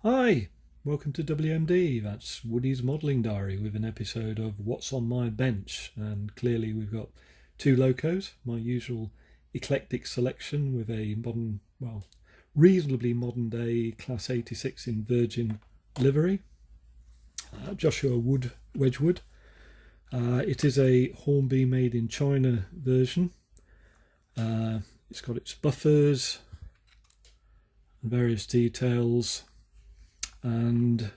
Hi, welcome to WMD. That's Woody's Modelling Diary with an episode of What's on My Bench. And clearly we've got two locos, my usual eclectic selection with a modern, reasonably modern day Class 86 in Virgin livery. Joshua Wedgwood. It is a Hornby made in China version. It's got its buffers and various details. And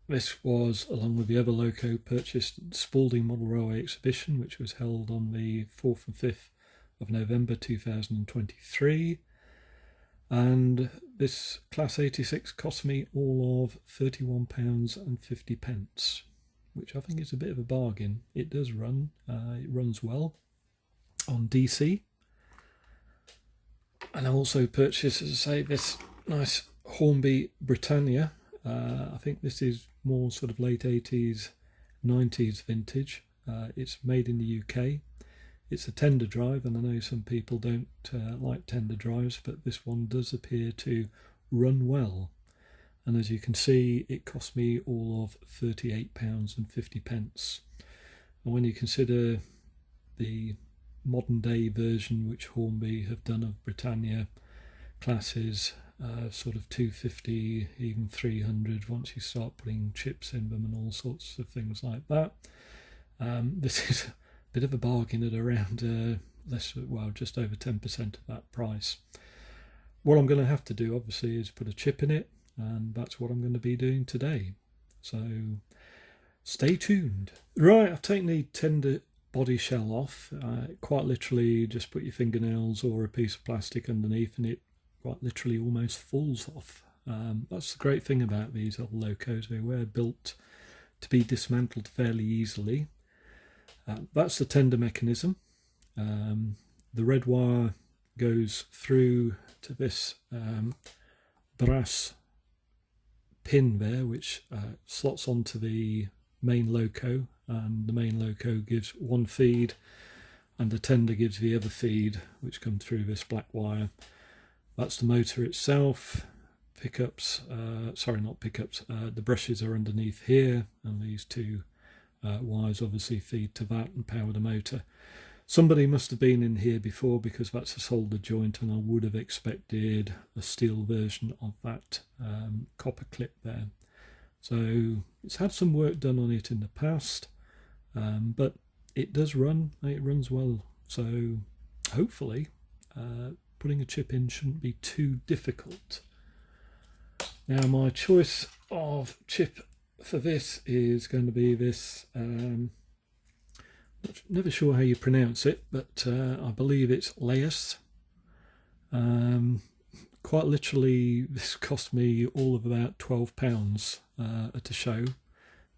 this was, along with the other loco, purchased at the Spalding Model Railway Exhibition, which was held on the 4th and 5th of November 2023. And this Class 86 cost me all of £31.50, which I think is a bit of a bargain. It does run, it runs well on DC. And I also purchased, as I say, this nice Hornby Britannia. I think this is more sort of late 80s, 90s vintage. It's made in the UK. It's a tender drive, and I know some people don't like tender drives, but this one does appear to run well. And as you can see, it cost me all of £38.50. And when you consider the modern day version which Hornby have done of Britannia classes, sort of 250, even 300 once you start putting chips in them and all sorts of things like that. This is a bit of a bargain at around just over 10% of that price. What I'm going to have to do obviously is put a chip in it, and that's what I'm going to be doing today. So stay tuned. Right, I've taken the tender body shell off. Quite literally just put your fingernails or a piece of plastic underneath and it quite literally almost falls off. That's the great thing about these old locos. They were built to be dismantled fairly easily. That's the tender mechanism. The red wire goes through to this brass pin there, which slots onto the main loco, and the main loco gives one feed and the tender gives the other feed, which come through this black wire. That's the motor itself. Pickups, not pickups, the brushes are underneath here, and these two wires obviously feed to that and power the motor. Somebody must have been in here before, because that's a solder joint, and I would have expected a steel version of that copper clip there. So it's had some work done on it in the past, but it does run, it runs well. So hopefully putting a chip in shouldn't be too difficult. Now my choice of chip for this is going to be this, never sure how you pronounce it, but I believe it's Laos. Quite literally this cost me all of about £12 at a show.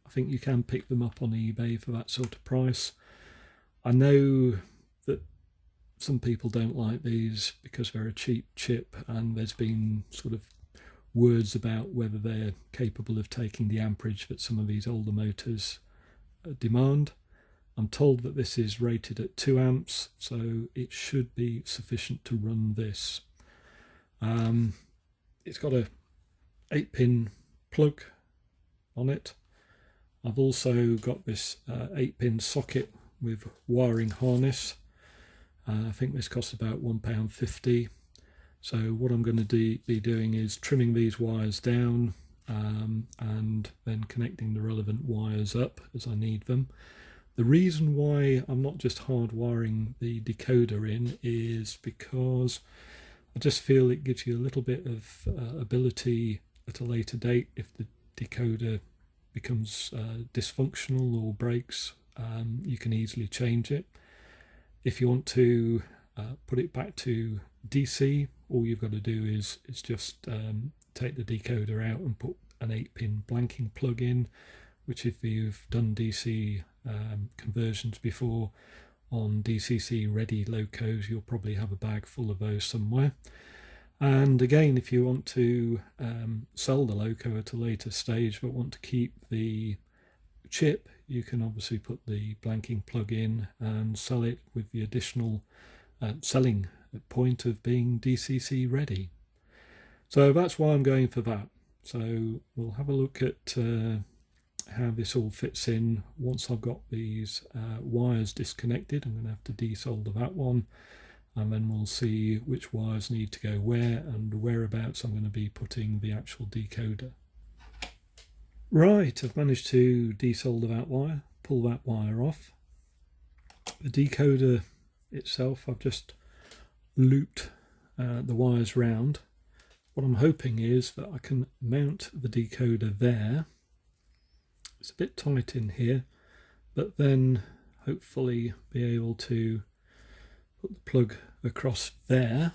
I think you can pick them up on eBay for that sort of price. I know that some people don't like these because they're a cheap chip, and there's been sort of words about whether they're capable of taking the amperage that some of these older motors demand. I'm told that this is rated at 2 amps, so it should be sufficient to run this. It's got a 8-pin plug on it. I've also got this 8-pin socket with wiring harness. I think this costs about £1.50. So what I'm going to be doing is trimming these wires down and then connecting the relevant wires up as I need them. The reason why I'm not just hardwiring the decoder in is because I just feel it gives you a little bit of ability at a later date if the decoder becomes dysfunctional or breaks. You can easily change it. If you want to put it back to DC, all you've got to do is just take the decoder out and put an 8-pin blanking plug in, which if you've done DC conversions before on DCC ready locos, you'll probably have a bag full of those somewhere. And again, if you want to sell the loco at a later stage but want to keep the chip, you can obviously put the blanking plug in and sell it with the additional selling point of being DCC ready. So that's why I'm going for that. So we'll have a look at how this all fits in once I've got these wires disconnected. I'm going to have to desolder that one, and then we'll see which wires need to go where and whereabouts I'm going to be putting the actual decoder. Right, I've managed to desolder that wire, pull that wire off. The decoder itself, I've just looped the wires round. What I'm hoping is that I can mount the decoder there. It's a bit tight in here, but then hopefully be able to put the plug across there,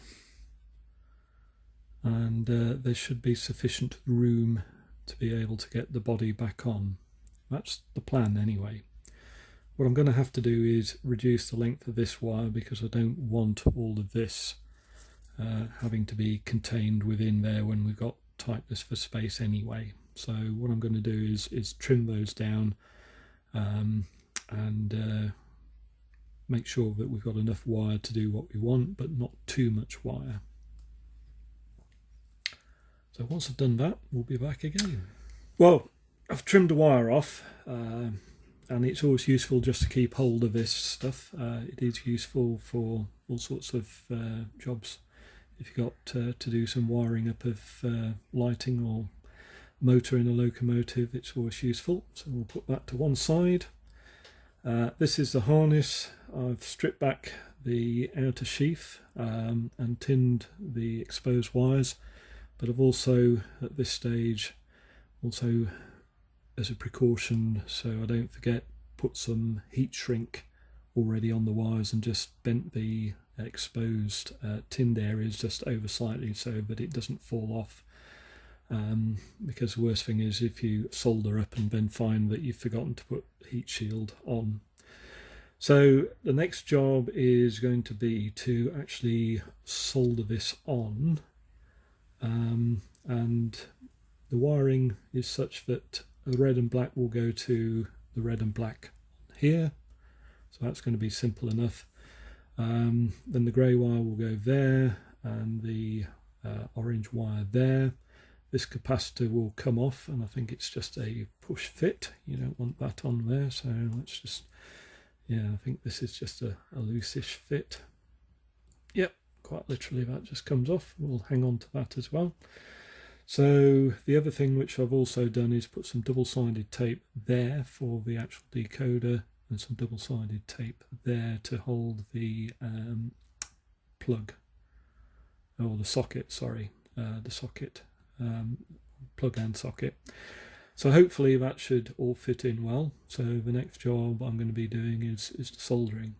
and there should be sufficient room to be able to get the body back on. That's the plan anyway. What I'm going to have to do is reduce the length of this wire, because I don't want all of this having to be contained within there when we've got tightness for space anyway. So what I'm going to do is trim those down and make sure that we've got enough wire to do what we want, but not too much wire. So once I've done that, we'll be back again. Well, I've trimmed the wire off, and it's always useful just to keep hold of this stuff. It is useful for all sorts of jobs. If you've got to do some wiring up of lighting or motor in a locomotive, it's always useful. So we'll put that to one side. This is the harness. I've stripped back the outer sheath and tinned the exposed wires, but I've also, at this stage, also as a precaution so I don't forget, put some heat shrink already on the wires and just bent the exposed tinned areas just over slightly so that it doesn't fall off, because the worst thing is if you solder up and then find that you've forgotten to put heat shield on. So the next job is going to be to actually solder this on, and the wiring is such that the red and black will go to the red and black here, so that's going to be simple enough. Then the grey wire will go there, and the orange wire there. This capacitor will come off, and I think it's just a push fit. You don't want that on there, so let's just, yeah, I think this is just a loose-ish fit. Yep, quite literally that just comes off. We'll hang on to that as well. So the other thing which I've also done is put some double-sided tape there for the actual decoder, and some double-sided tape there to hold the plug, or the socket, sorry, the socket, plug and socket. So hopefully that should all fit in well. So the next job I'm going to be doing is the soldering.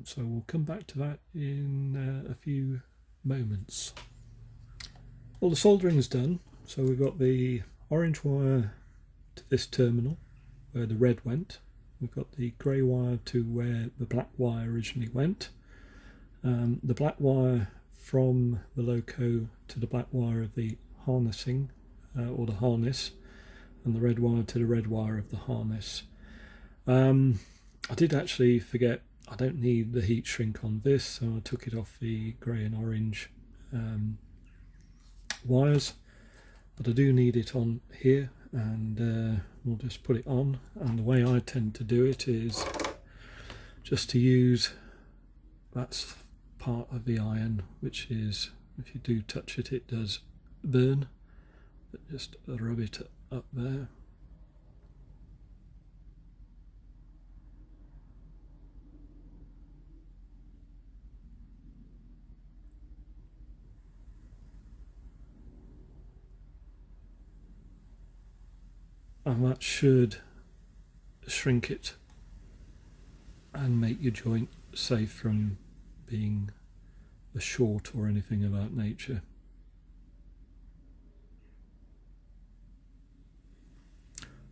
So we'll come back to that in a few moments. Well, the soldering is done. So we've got the orange wire to this terminal where the red went. We've got the grey wire to where the black wire originally went. The black wire from the loco to the black wire of the harnessing, or the harness, and the red wire to the red wire of the harness. I did actually forget, I don't need the heat shrink on this, so I took it off the grey and orange wires, but I do need it on here, and we'll just put it on. And the way I tend to do it is just to use that part of the iron, which is, if you do touch it, it does burn, but just rub it up there. And that should shrink it and make your joint safe from being a short or anything of that nature.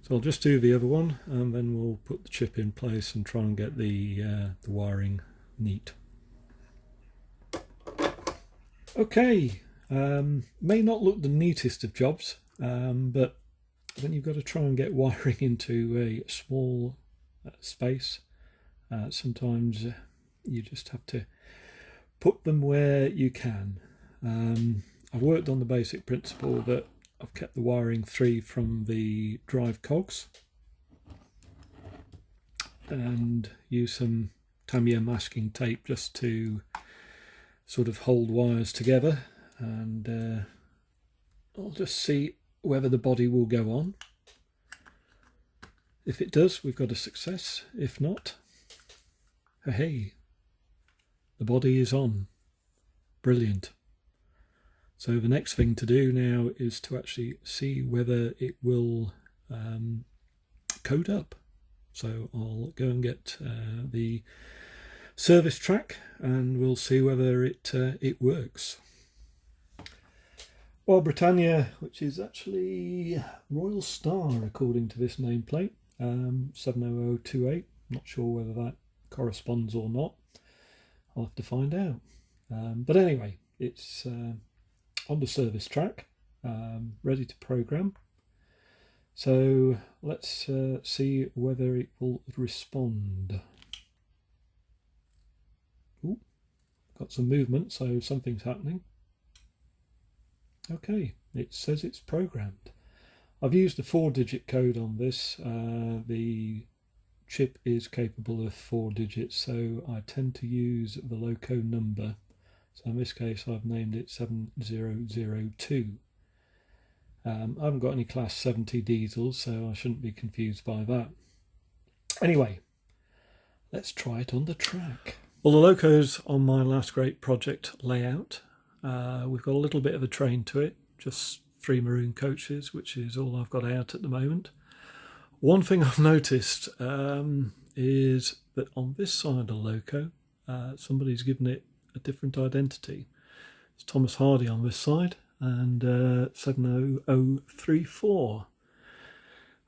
So I'll just do the other one, and then we'll put the chip in place and try and get the wiring neat. Okay, may not look the neatest of jobs, but when you've got to try and get wiring into a small space, sometimes you just have to put them where you can. I've worked on the basic principle that I've kept the wiring free from the drive cogs and use some Tamiya masking tape just to sort of hold wires together, and I'll just see whether the body will go on. If it does, we've got a success. If not, hey, the body is on. Brilliant. So the next thing to do now is to actually see whether it will code up. So I'll go and get the service track and we'll see whether it works. Well, Britannia, which is actually Royal Star according to this nameplate, 70028. Not sure whether that corresponds or not. I'll have to find out. But anyway, it's on the service track, ready to program. So let's see whether it will respond. Ooh, got some movement, so something's happening. Okay, it says it's programmed. I've used a 4-digit code on this. The chip is capable of 4 digits, so I tend to use the loco number. So in this case, I've named it 7002. I haven't got any class 70 diesels, so I shouldn't be confused by that. Anyway, let's try it on the track. Well, the loco's on my last great project layout. We've got a little bit of a train to it, just 3 maroon coaches, which is all I've got out at the moment. One thing I've noticed is that on this side of the loco, somebody's given it a different identity. It's Thomas Hardy on this side and 70034.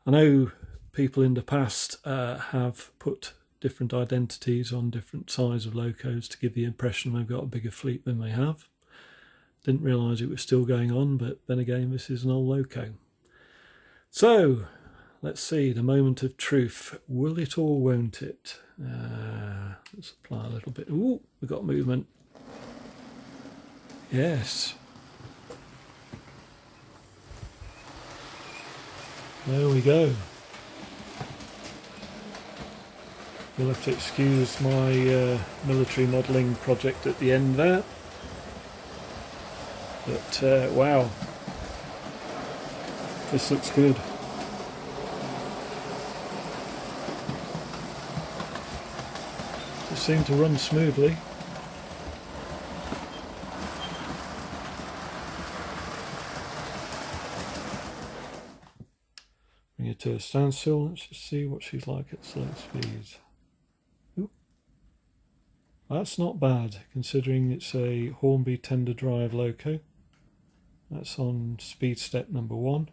I know people in the past have put different identities on different sides of locos to give the impression they've got a bigger fleet than they have. Didn't realise it was still going on, but then again, this is an old loco. So, let's see, the moment of truth. Will it or won't it? Let's apply a little bit. Ooh, we've got movement. Yes. There we go. You'll have to excuse my military modelling project at the end there. But wow, this looks good. It seemed to run smoothly. Bring it to a standstill. Let's just see what she's like at slow speeds. Ooh. That's not bad, considering it's a Hornby tender drive loco. That's on speed step number 1.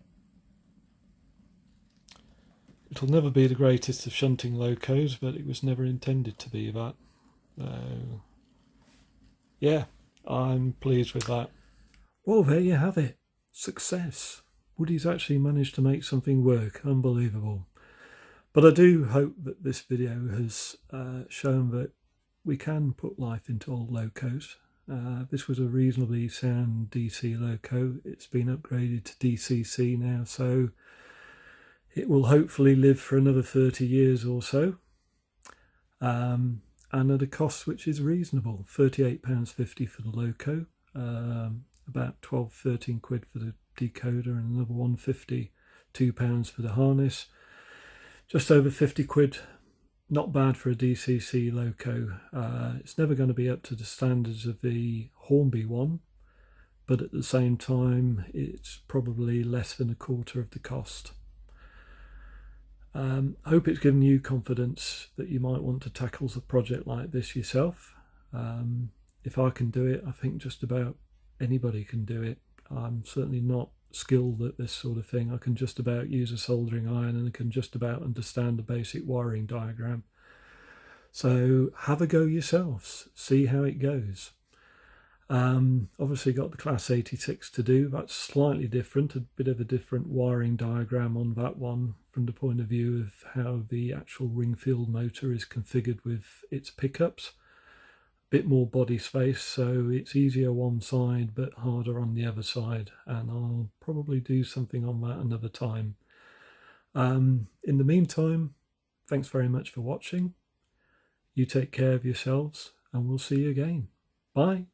It'll never be the greatest of shunting locos, but it was never intended to be that. So, yeah, I'm pleased with that. Well, there you have it. Success. Woody's actually managed to make something work. Unbelievable. But I do hope that this video has shown that we can put life into old locos. This was a reasonably sound DC loco. It's been upgraded to DCC now, so it will hopefully live for another 30 years or so, and at a cost which is reasonable. £38.50 for the loco, about 12-13 quid for the decoder, and another £150, £2 for the harness. Just over 50 quid. Not bad for a DCC loco. It's never going to be up to the standards of the Hornby one, but at the same time it's probably less than a quarter of the cost. I hope it's given you confidence that you might want to tackle a project like this yourself. If I can do it, I think just about anybody can do it. I'm certainly not skilled at this sort of thing. I can just about use a soldering iron and I can just about understand the basic wiring diagram. So have a go yourselves, see how it goes. Obviously got the class 86 to do. That's slightly different, a bit of a different wiring diagram on that one from the point of view of how the actual ring field motor is configured with its pickups. bit more body space, so it's easier one side but harder on the other side, and I'll probably do something on that another time. In the meantime, thanks very much for watching. You take care of yourselves, and we'll see you again. Bye.